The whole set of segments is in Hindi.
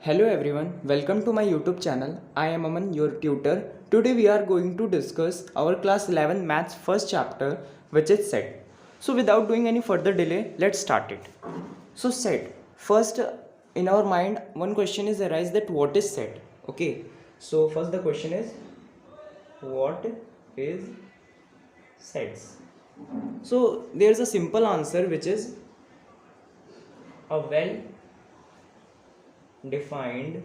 Hello everyone, welcome to my YouTube channel. I am Aman, your tutor. Today we are going to discuss our class 11 maths first chapter, which is set. So without doing any further delay, let's start it. So set. First in our mind one question is arise that what is set? Okay. So first the question is what is sets? So there's a simple answer which is a defined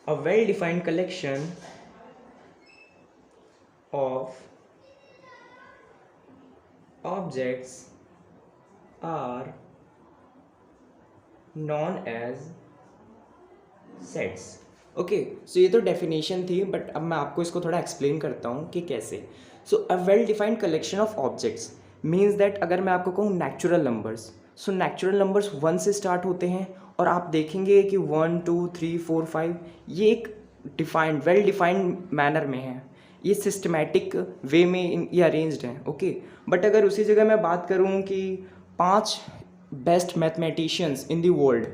well-defined collection of objects are known as sets. Okay, so ये तो डेफिनेशन थी, बट अब मैं आपको इसको थोड़ा एक्सप्लेन करता हूँ कि कैसे. So a well defined collection of objects means that अगर मैं आपको कहूँ natural numbers, so natural numbers 1 से स्टार्ट होते हैं और आप देखेंगे कि 1 2 3 4 5 ये एक डिफाइंड वेल डिफाइंड मैनर में है, ये सिस्टमेटिक वे में ये अरेंज्ड हैं. ओके, बट अगर उसी जगह मैं बात करूँ कि 5 best mathematicians in the world,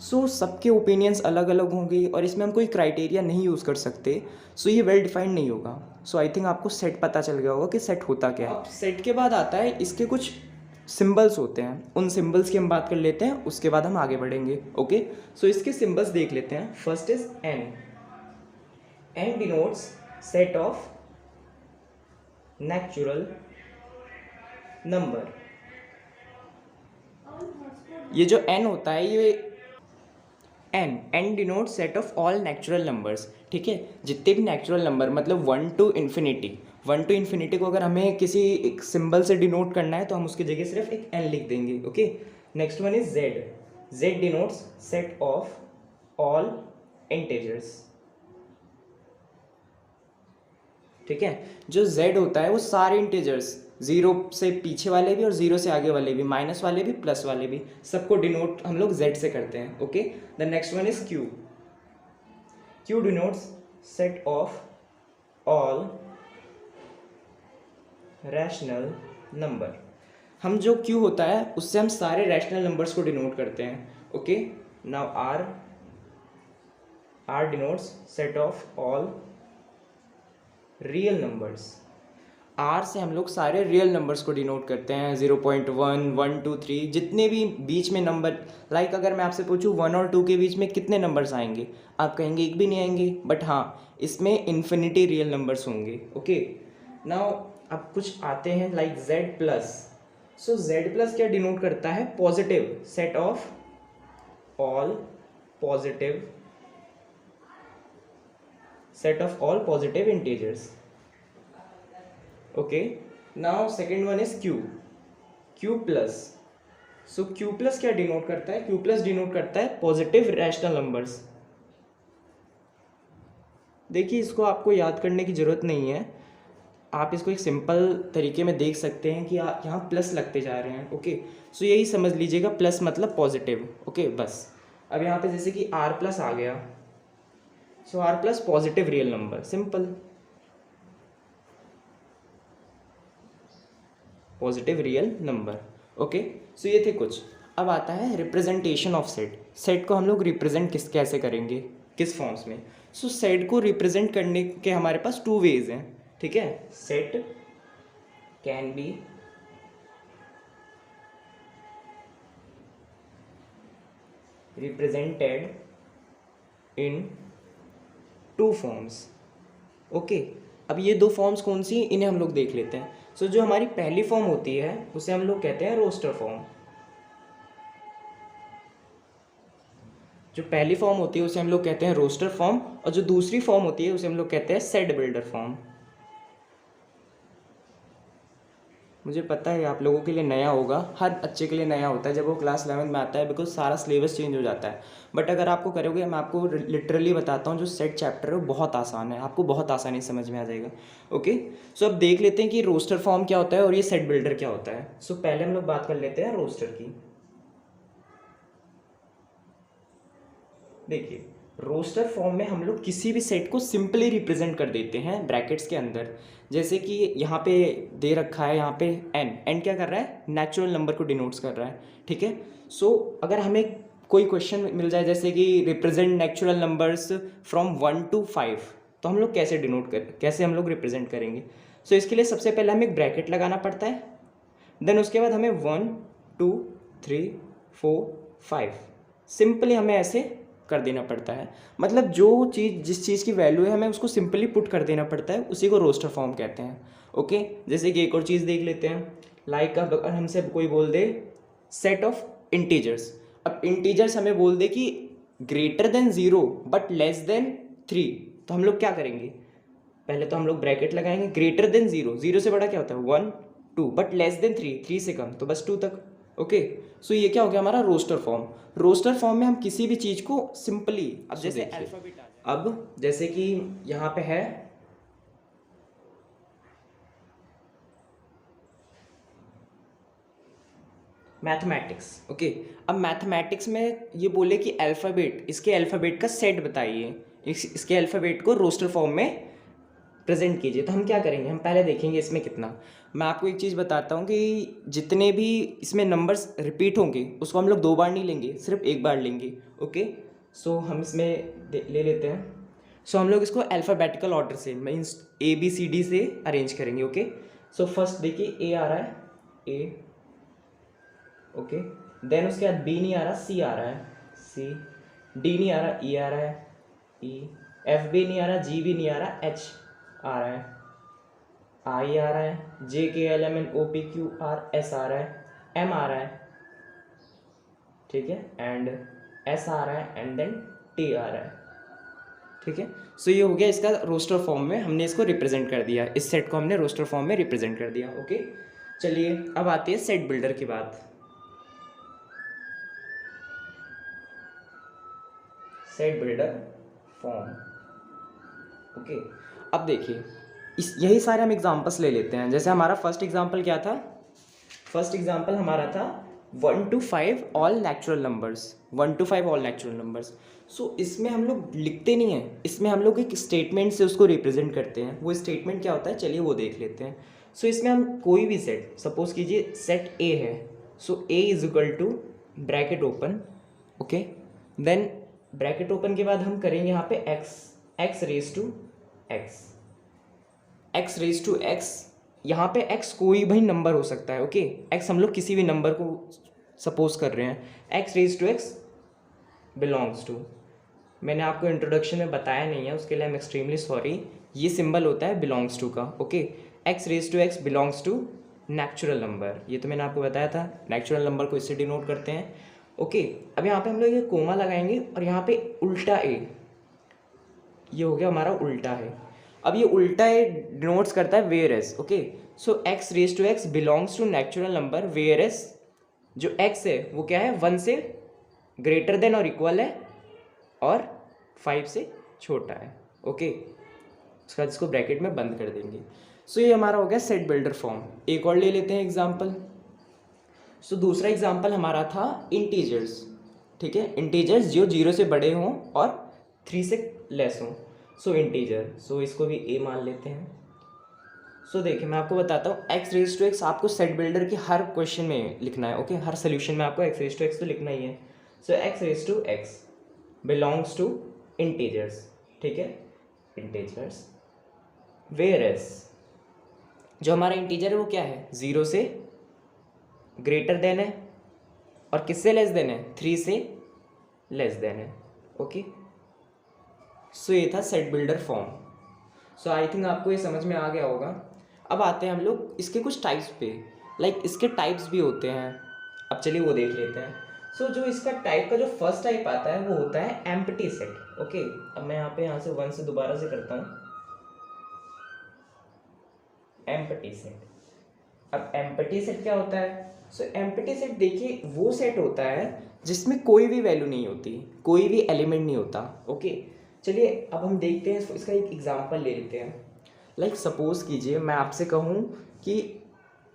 so सबके ओपिनियंस अलग अलग होंगे और इसमें हम कोई क्राइटेरिया नहीं यूज़ कर सकते. सो ये वेल डिफाइंड नहीं होगा. सो आई थिंक आपको सेट पता चल गया होगा कि सेट होता क्या है. अब सेट के बाद आता है इसके कुछ सिंबल्स होते हैं, उन सिंबल्स की हम बात कर लेते हैं, उसके बाद हम आगे बढ़ेंगे. ओके, सो इसके सिंबल्स देख लेते हैं. First is N. N denotes set of natural number. ये जो एन होता है ये N denote set of all natural numbers. ठीक है, जितने भी नेचुरल नंबर मतलब 1 टू इन्फिनिटी को अगर हमें किसी एक सिंबल से डिनोट करना है तो हम उसकी जगह सिर्फ एक एन लिख देंगे. Okay, next one is Z. Z denotes set of all integers. ठीक है, जो जेड होता है वो सारे इंटीजर्स, जीरो से पीछे वाले भी और जीरो से आगे वाले भी, माइनस वाले भी प्लस वाले भी, सबको डिनोट हम लोग जेड से करते हैं. Okay, the next one is Q. Q denotes set of all rational number. हम जो क्यू होता है उससे हम सारे रैशनल नंबर्स को डिनोट करते हैं. Okay, now R denotes set of all real numbers. R से हम लोग सारे रियल नंबर्स को डिनोट करते हैं. 0.1 1 2 3 जितने भी बीच में नंबर, लाइक अगर मैं आपसे पूछूं 1 और 2 के बीच में कितने नंबर्स आएंगे, आप कहेंगे एक भी नहीं आएंगे, बट हाँ इसमें इन्फिनिटी रियल नंबर्स होंगे. ओके, नाउ अब कुछ आते हैं लाइक जेड प्लस. सो जेड प्लस क्या डिनोट करता है? Positive set of all positive integers. Okay, now second one is Q plus. So Q plus क्या डिनोट करता है? क्यू प्लस डिनोट करता है पॉजिटिव रैशनल नंबर्स. देखिए, इसको आपको याद करने की ज़रूरत नहीं है, आप इसको एक सिंपल तरीके में देख सकते हैं कि आप यहाँ प्लस लगते जा रहे हैं. ओके, सो यही समझ लीजिएगा, प्लस मतलब पॉजिटिव. ओके, बस. अब यहाँ पे जैसे कि आर प्लस आ गया, so R plus positive real number, simple positive real number. Okay, so ये थे कुछ. अब आता है रिप्रेजेंटेशन ऑफ सेट. सेट को हम लोग रिप्रेजेंट कैसे करेंगे, किस फॉर्म्स में? सो सेट को रिप्रेजेंट करने के हमारे पास 2 वेज हैं. ठीक है, set can be represented in 2 forms. Okay, अब ये 2 फॉर्म्स कौन सी, इन्हें हम लोग देख लेते हैं. सो जो हमारी पहली फॉर्म होती है उसे हम लोग कहते हैं रोस्टर फॉर्म. जो पहली फॉर्म होती है उसे हम लोग कहते हैं रोस्टर फॉर्म, और जो दूसरी फॉर्म होती है उसे हम लोग कहते हैं सेट बिल्डर फॉर्म. मुझे पता है आप लोगों के लिए नया होगा, हर बच्चे के लिए नया होता है जब वो क्लास 11 में आता है, बिकॉज सारा सिलेबस चेंज हो जाता है. बट अगर आपको करोगे, मैं आपको लिटरली बताता हूँ, जो सेट चैप्टर है वो बहुत आसान है, आपको बहुत आसानी से समझ में आ जाएगा. ओके, सो अब देख लेते हैं कि रोस्टर फॉर्म क्या होता है और ये सेट बिल्डर क्या होता है. सो पहले हम लोग बात कर लेते हैं रोस्टर की. देखिए, रोस्टर फॉर्म में हम लोग किसी भी सेट को सिंपली रिप्रेजेंट कर देते हैं ब्रैकेट्स के अंदर. जैसे कि यहाँ पे दे रखा है, यहाँ पे एन क्या कर रहा है? नेचुरल नंबर को डिनोट्स कर रहा है. ठीक है, सो अगर हमें कोई क्वेश्चन मिल जाए जैसे कि represent natural numbers from 1 to 5, तो हम लोग कैसे हम लोग रिप्रेजेंट करेंगे? सो इसके लिए सबसे पहले हमें एक ब्रैकेट लगाना पड़ता है, देन उसके बाद हमें 1 2 3 4 5 सिंपली हमें ऐसे कर देना पड़ता है। मतलब जिस चीज़ की वैल्यू है हमें उसको सिंपली पुट कर देना पड़ता है, उसी को रोस्टर फॉर्म कहते हैं। ओके, जैसे कि एक और चीज़ देख लेते हैं, लाइक अब अगर हमसे कोई बोल दे सेट ऑफ इंटीजर्स, अब इंटीजर्स हमें बोल दे कि greater than 0 but less than 3, तो हम लोग क्या करेंगे? पहले तो हम लोग ब्रैकेट लगाएंगे, ग्रेटर देन 0, 0 से बड़ा क्या होता है 1 2, बट लेस देन 3, 3 से कम तो बस 2 तक। ओके, सो ये क्या हो गया हमारा रोस्टर फॉर्म। रोस्टर फॉर्म में हम किसी भी चीज़ को सिंपली, अब जैसे अल्फाबेट आ जाए, अब जैसे कि यहाँ पे है मैथमेटिक्स। ओके, अब मैथमेटिक्स में ये बोले कि अल्फ़ाबेट, इसके अल्फ़ाबेट का सेट बताइए, इसके अल्फ़ाबेट को रोस्टर फॉर्म में प्रेजेंट कीजिए। तो हम क्या करेंगे, हम पहले देखेंगे इसमें कितना। मैं आपको एक चीज़ बताता हूँ कि जितने भी इसमें नंबर्स रिपीट होंगे उसको हम लोग 2 बार नहीं लेंगे, सिर्फ 1 बार लेंगे। ओके, सो हम इसमें ले लेते हैं। सो हम लोग इसको अल्फ़ाबेटिकल ऑर्डर से, मीन्स ABCD से अरेंज करेंगे। ओके, सो फर्स्ट देखिए A आ रहा है, A। ओके, देन उसके बाद B नहीं आ रहा, C आ रहा है, C। D नहीं आ रहा, E आ रहा है, E। F भी नहीं आ रहा, G भी नहीं आ रहा, H आ रहा है, I आ रहा है, J K L M N O P Q R S आ रहा है, M आ रहा है, ठीक है, एंड S आ रहा है, एंड देन T आ रहा है। ठीक है, सो ये हो गया इसका रोस्टर फॉर्म में हमने इसको रिप्रेजेंट कर दिया, इस सेट को हमने रोस्टर फॉर्म में रिप्रेजेंट कर दिया। ओके, चलिए अब आती है सेट बिल्डर की बात। Set builder form. ओके, अब देखिए यही सारे हम एग्जांपल्स ले लेते हैं। जैसे हमारा फर्स्ट एग्जांपल क्या था? फर्स्ट एग्जांपल हमारा था 1 to 5 all natural numbers, 1 to 5 all natural numbers. So इसमें हम लोग लिखते नहीं हैं, इसमें हम लोग एक स्टेटमेंट से उसको रिप्रेजेंट करते हैं। वो स्टेटमेंट क्या होता है, चलिए वो देख लेते हैं। सो इसमें हम कोई भी सेट, सपोज कीजिए सेट A है, so A is equal to bracket open. Okay, then bracket open के बाद हम करेंगे यहाँ पे x रेज टू x, यहाँ पे x कोई भी नंबर हो सकता है। ओके, x हम लोग किसी भी नंबर को सपोज कर रहे हैं, x raise to x belongs to, मैंने आपको इंट्रोडक्शन में बताया नहीं है, उसके लिए आई एम एक्सट्रीमली सॉरी, ये सिंबल होता है बिलोंग्स टू का। Okay, x raise to x belongs to natural number, ये तो मैंने आपको बताया था, नेचुरल नंबर को इससे डिनोट करते हैं। ओके, अब यहाँ पे हम लोग ये कोमा लगाएंगे और यहाँ पे उल्टा A, ये हो गया हमारा उल्टा है। अब ये उल्टा ए डिनोट्स करता है whereas. Okay, so x raise to x belongs to natural number whereas जो x है वो क्या है, 1 से ग्रेटर देन और इक्वल है और 5 से छोटा है। ओके, उसके बाद इसको ब्रैकेट में बंद कर देंगे। सो ये हमारा हो गया सेट बिल्डर फॉर्म। एक और ले लेते हैं एग्जाम्पल। सो दूसरा एग्जाम्पल हमारा था इंटीजर्स। ठीक है, इंटीजर्स जो 0 से बड़े हों और 3 से लेस हों। सो इंटीजर, सो इसको भी A मान लेते हैं। सो देखिए मैं आपको बताता हूँ, x रेज टू x आपको सेट बिल्डर की हर क्वेश्चन में लिखना है। ओके, हर सोल्यूशन में आपको x रेज टू x तो लिखना ही है। So x raise to x belongs to integers. ठीक है, इंटीजर्स वेयर एस जो हमारा इंटीजर है वो क्या है, 0 से ग्रेटर देन है और किससे लेस देन है, 3 से लेस देन है। ओके, सो ये था set builder form. So I think आपको ये समझ में आ गया होगा। अब आते हैं हम लोग इसके कुछ टाइप्स पे, लाइक इसके टाइप्स भी होते हैं। अब चलिए वो देख लेते हैं। सो जो इसका टाइप का जो फर्स्ट टाइप आता है वो होता है एम्प्टी सेट। ओके, अब मैं यहाँ से 1 से दोबारा से करता हूँ, एम्प्टी सेट। अब एम्प्टी सेट क्या होता है? सो एम्प्टी सेट देखिए वो सेट होता है जिसमें कोई भी वैल्यू नहीं होती, कोई भी एलिमेंट नहीं होता। ओके, चलिए अब हम देखते हैं इसका एक एग्जांपल ले लेते हैं। लाइक सपोज कीजिए मैं आपसे कहूँ कि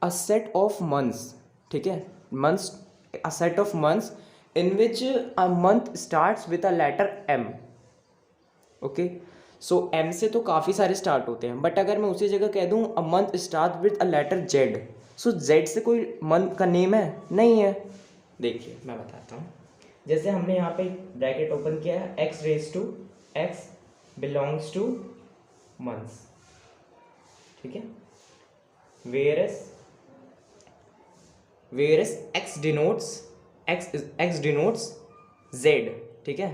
अ सेट ऑफ मंथ्स, ठीक है, months, a set of months in which a month starts with a letter M। Okay, so M से तो काफ़ी सारे स्टार्ट होते हैं, बट अगर मैं उसी जगह कह दूँ a month start with a letter Z, so Z से कोई मंथ का नेम है नहीं है। देखिए मैं बताता हूँ, जैसे हमने यहाँ पे ब्रैकेट ओपन किया है, x raise to x belongs to months, ठीक है, whereas x denotes z, ठीक है।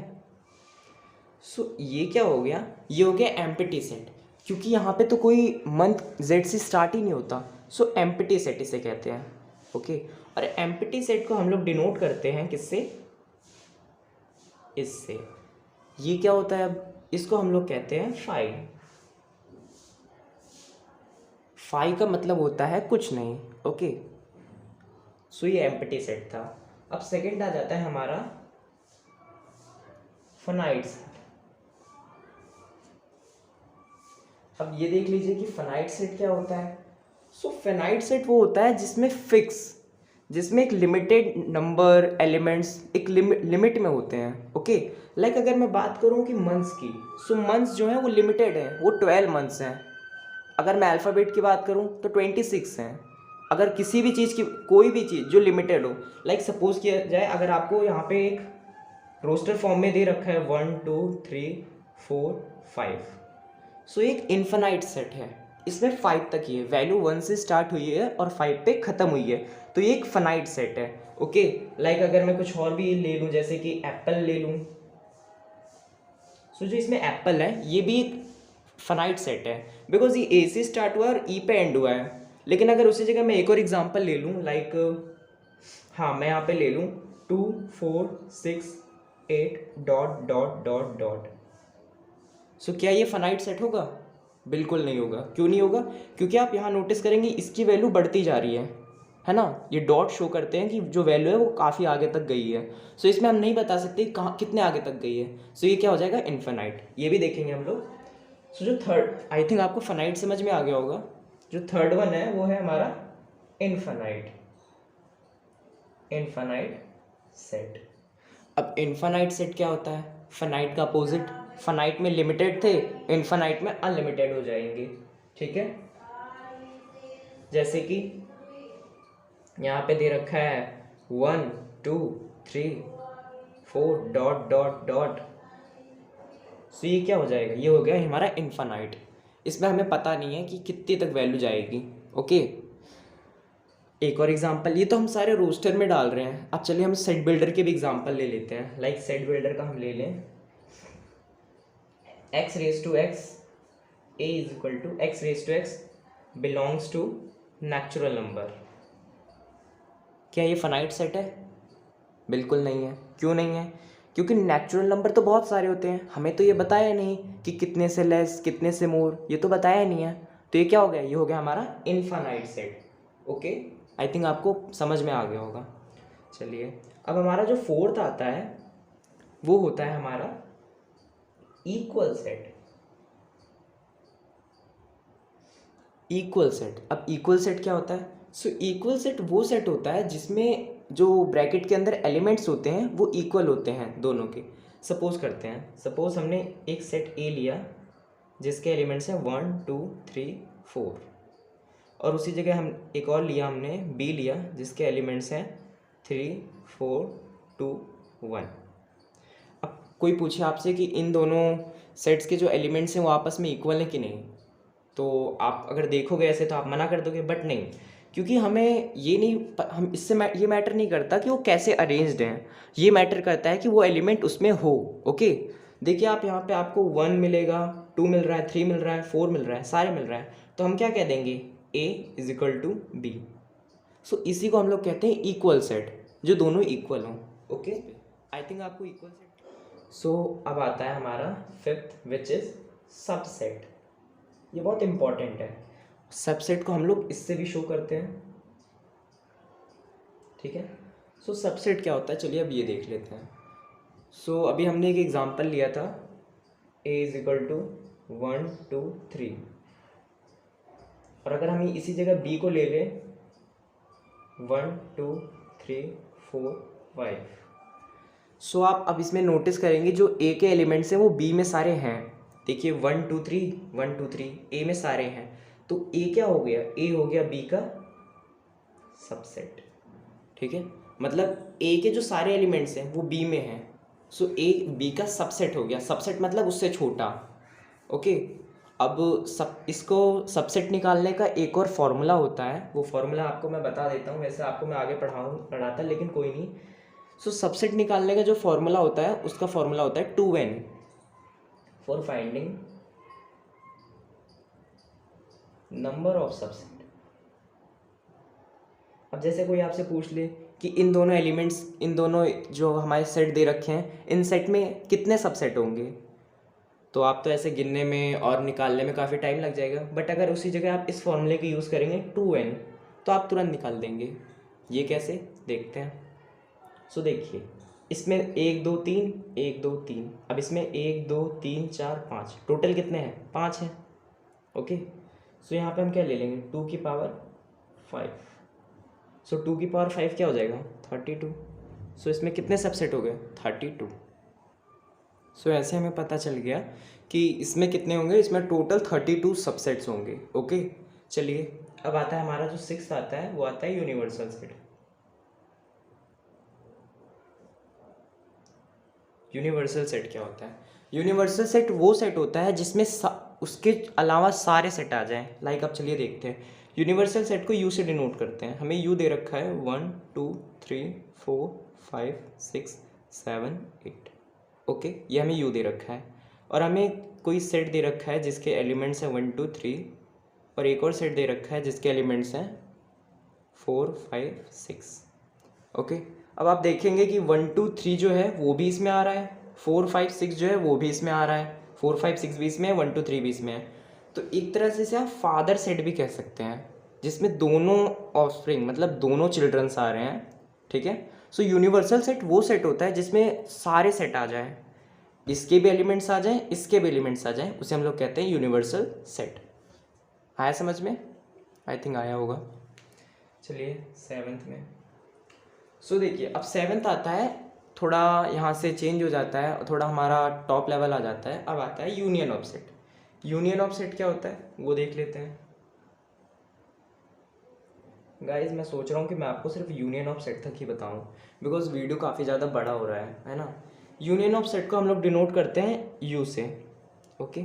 सो ये क्या हो गया, ये हो गया एम्प्टी सेट, क्योंकि यहाँ पे तो कोई मंथ z से स्टार्ट ही नहीं होता, सो एम्प्टी सेट इसे कहते हैं, ओके। और एम्प्टी सेट को हम लोग डिनोट करते हैं किससे, इससे। ये क्या होता है, अब इसको हम लोग कहते हैं फाई। फाई का मतलब होता है कुछ नहीं, ओके। सो ये एम्प्टी सेट था। अब सेकंड आ जाता है हमारा फाइनाइट सेट। अब ये देख लीजिए कि फाइनाइट सेट क्या होता है। सो फाइनाइट सेट वो होता है जिसमें एक लिमिटेड नंबर एलिमेंट्स एक लिमिट में होते हैं, ओके। लाइक अगर मैं बात करूँ कि मंथ्स की, सो मंथ्स जो है वो लिमिटेड है, वो 12 मंथ्स हैं। अगर मैं अल्फ़ाबेट की बात करूँ तो 26 हैं। अगर किसी भी चीज़ की, कोई भी चीज़ जो लिमिटेड हो, लाइक सपोज किया जाए अगर आपको यहाँ पे एक रोस्टर फॉर्म में दे रखा है 1 2 3 4 5, सो एक इन्फिनाइट सेट है, इसमें 5 तक ही है, वैल्यू 1 से स्टार्ट हुई है और 5 पे ख़त्म हुई है, तो ये एक फाइनाइट सेट है, ओके। लाइक अगर मैं कुछ और भी ले लूँ, जैसे कि एप्पल ले लूँ, सो जो इसमें एप्पल है ये भी एक फाइनाइट सेट है, बिकॉज ये ए से स्टार्ट हुआ और ई पे एंड हुआ है। लेकिन अगर उसी जगह मैं एक और एग्जांपल ले लूँ, लाइक हाँ मैं यहाँ पे ले लूँ 2 4 6 8 डॉट डॉट डॉट डॉट, सो क्या ये फाइनाइट सेट होगा? बिल्कुल नहीं होगा। क्यों नहीं होगा? क्योंकि आप यहाँ नोटिस करेंगे इसकी वैल्यू बढ़ती जा रही है ना, ये डॉट शो करते हैं कि जो वैल्यू है वो काफ़ी आगे तक गई है। सो इसमें हम नहीं बता सकते कहाँ कितने आगे तक गई है, सो ये क्या हो जाएगा, इनफाइनाइट। ये भी देखेंगे हम लोग। सो जो थर्ड, आई थिंक आपको फाइनाइट समझ में आ गया होगा। जो थर्ड वन है वो है हमारा इनफाइनाइट सेट। अब इनफाइनाइट सेट क्या होता है? फाइनाइट का अपोजिट। फाइनाइट में लिमिटेड थे, इनफाइनाइट में अनलिमिटेड हो जाएंगे, ठीक है। जैसे कि यहाँ पे दे रखा है 1 2 3 4 डॉट डॉट डॉट, सो ये क्या हो जाएगा, ये हो गया हमारा इनफाइनाइट। इसमें हमें पता नहीं है कि कितनी तक वैल्यू जाएगी, ओके। एक और एग्जांपल, ये तो हम सारे रोस्टर में डाल रहे हैं। अब चलिए हम सेट बिल्डर के भी एग्जांपल ले लेते हैं। लाइक सेट बिल्डर का हम ले लें x raise to x a is equal to x raise to x belongs to natural number. क्या ये फाइनाइट सेट है? बिल्कुल नहीं है। क्यों नहीं है? क्योंकि नेचुरल नंबर तो बहुत सारे होते हैं, हमें तो ये बताया नहीं कि कितने से लेस कितने से मोर, ये तो बताया नहीं है। तो ये क्या हो गया, ये हो गया हमारा infinite set, okay. I think आपको समझ में आ गया होगा। चलिए अब हमारा जो फोर्थ आता है वो होता है हमारा इक्वल सेट। इक्वल सेट, अब इक्वल सेट क्या होता है? सो इक्वल सेट वो सेट होता है जिसमें जो ब्रैकेट के अंदर एलिमेंट्स होते हैं वो इक्वल होते हैं दोनों के। सपोज करते हैं, सपोज हमने एक सेट ए लिया जिसके एलिमेंट्स हैं 1 2 3 4, और उसी जगह हम एक और लिया, हमने बी लिया जिसके एलिमेंट्स हैं 3 4 2 1। अब कोई पूछे आपसे कि इन दोनों सेट्स के जो एलिमेंट्स हैं वो आपस में इक्वल हैं कि नहीं, तो आप अगर देखोगे ऐसे तो आप मना कर दोगे, बट नहीं, क्योंकि हमें ये नहीं, हम इससे ये मैटर नहीं करता कि वो कैसे अरेंज्ड हैं, ये मैटर करता है कि वो एलिमेंट उसमें हो, ओके। देखिए आप यहाँ पे आपको 1 मिलेगा, 2 मिल रहा है, 3 मिल रहा है, 4 मिल रहा है, सारे मिल रहा है, तो हम क्या कह देंगे, A is equal to B. So इसी को हम लोग कहते हैं इक्वल सेट, जो दोनों इक्वल हों, ओके। आई थिंक आपको इक्वल सेट। सो अब आता है हमारा फिफ्थ, विच इज सबसेट। ये बहुत इंपॉर्टेंट है। सबसेट को हम लोग इससे भी शो करते हैं, ठीक है। सो सबसेट क्या होता है, चलिए अब ये देख लेते हैं। सो अभी हमने एक एग्जांपल लिया था, a इज इक्वल टू 1 2 3, और अगर हम इसी जगह b को ले लें 1 2 3 4 5, सो आप अब इसमें नोटिस करेंगे जो a के एलिमेंट्स हैं वो b में सारे हैं। देखिए 1 2 3 1 2 3 a में सारे हैं, तो a क्या हो गया, a हो गया b का सबसेट, ठीक है। मतलब ए के जो सारे एलिमेंट्स हैं वो बी में हैं, सो ए बी का सबसेट हो गया, सबसेट मतलब उससे छोटा। ओके, अब सब इसको सबसेट निकालने का एक और फॉर्मूला होता है, वो फॉर्मूला आपको मैं बता देता हूँ, वैसे आपको मैं आगे पढ़ाता लेकिन कोई नहीं। सो सबसेट निकालने का जो फॉर्मूला होता है उसका फॉर्मूला होता है 2n for finding number of subset. अब जैसे कोई आपसे पूछ ले कि इन दोनों एलिमेंट्स, इन दोनों जो हमारे सेट दे रखे हैं, इन सेट में कितने सबसेट होंगे, तो आप तो ऐसे गिनने में और निकालने में काफ़ी टाइम लग जाएगा। बट अगर उसी जगह आप इस फॉर्मूले का यूज़ करेंगे 2n, तो आप तुरंत निकाल देंगे। ये कैसे, देखते हैं। सो देखिए, इसमें 1 2 3 1 2 3, अब इसमें 1 2 3 4 5, टोटल कितने हैं, 5 हैं। ओके, सो यहाँ पे हम क्या ले लेंगे, 2 की पावर 5। सो 2 की पावर 5 क्या हो जाएगा, 32। सो इसमें कितने सबसेट हो गए, 32। सो ऐसे हमें पता चल गया कि इसमें कितने होंगे, इसमें टोटल 32 सबसेट्स होंगे। ओके, चलिए अब आता है हमारा जो 6th आता है, वो आता है यूनिवर्सल सेट। यूनिवर्सल सेट क्या होता है, यूनिवर्सल सेट वो सेट होता है जिसमें उसके अलावा सारे सेट आ जाएं। लाइक अब चलिए देखते हैं, यूनिवर्सल सेट को यू से डिनोट करते हैं। हमें यू दे रखा है 1 2 3 4 5 6 7 8। ओके, ये हमें यू दे रखा है, और हमें कोई सेट दे रखा है जिसके एलिमेंट्स हैं 1 2 3, और एक और सेट दे रखा है जिसके एलिमेंट्स हैं 4 5 6। ओके, अब आप देखेंगे कि 1 2 3 जो है वो भी इसमें आ रहा है, 4 5 6 जो है वो भी इसमें आ रहा है, 4 5 6 भी इसमें है, 1 2 3 भी इसमें है। तो एक तरह से इसे आप फादर सेट भी कह सकते हैं, जिसमें दोनों ऑफस्प्रिंग मतलब दोनों चिल्ड्रंस आ रहे हैं। ठीक है, सो यूनिवर्सल सेट वो सेट होता है जिसमें सारे सेट आ जाए, इसके भी एलिमेंट्स आ जाएं, इसके भी एलिमेंट्स आ जाएं, उसे हम लोग कहते हैं यूनिवर्सल सेट। आया समझ में, आई थिंक आया होगा। चलिए 7th में, सो देखिए अब 7th आता है, थोड़ा यहाँ से चेंज हो जाता है और थोड़ा हमारा टॉप लेवल आ जाता है। अब आता है union of set. Union of set क्या होता है वो देख लेते हैं। गाइज मैं सोच रहा हूँ कि मैं आपको सिर्फ यूनियन ऑफ सेट तक ही बताऊँ, बिकॉज वीडियो काफ़ी ज़्यादा बड़ा हो रहा है ना। यूनियन ऑफ सेट को हम लोग डिनोट करते हैं यू से। ओके,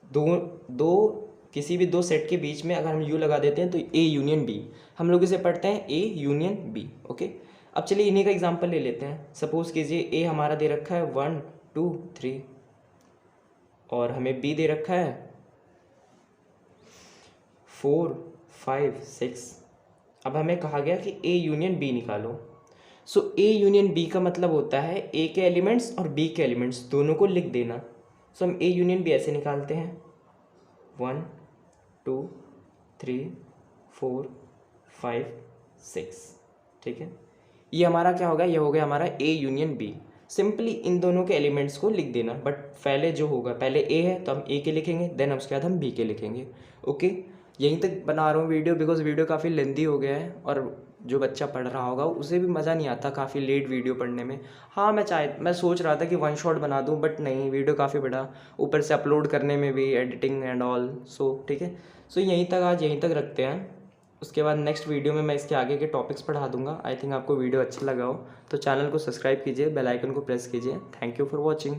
दो किसी भी दो सेट के बीच में अगर हम यू लगा देते हैं तो ए यूनियन बी, हम लोग इसे पढ़ते हैं ए यूनियन बी। ओके, अब चलिए इन्हीं का एग्जांपल ले लेते हैं। सपोज कीजिए ए हमारा दे रखा है 1 2 3, और हमें बी दे रखा है 4 5 6। अब हमें कहा गया कि ए यूनियन बी निकालो। सो ए यूनियन बी का मतलब होता है ए के एलिमेंट्स और बी के एलिमेंट्स दोनों को लिख देना। सो हम ए यूनियन बी ऐसे निकालते हैं 1 2 3 4 5 6। ठीक है, ये हमारा क्या होगा, ये हो गया हमारा A union B. Simply in दोनों के एलिमेंट्स को लिख देना, बट पहले जो होगा, पहले ए है तो हम ए के लिखेंगे, देन उसके बाद हम बी के लिखेंगे। ओके, यहीं तक बना रहा हूँ वीडियो बिकॉज वीडियो काफ़ी लेंदी हो गया है, और जो बच्चा पढ़ रहा होगा उसे भी मज़ा नहीं आता काफ़ी लेट वीडियो पढ़ने में। हाँ, मैं सोच रहा था कि 1 शॉट बना दूँ, बट नहीं, वीडियो काफ़ी बड़ा, ऊपर से अपलोड करने में भी एडिटिंग एंड ऑल। सो ठीक है, सो यहीं तक आज यहीं तक रखते हैं। उसके बाद नेक्स्ट वीडियो में मैं इसके आगे के टॉपिक्स पढ़ा दूंगा। आई थिंक आपको वीडियो अच्छा लगा हो तो चैनल को सब्सक्राइब कीजिए, बेल आइकन को प्रेस कीजिए। Thank you for watching.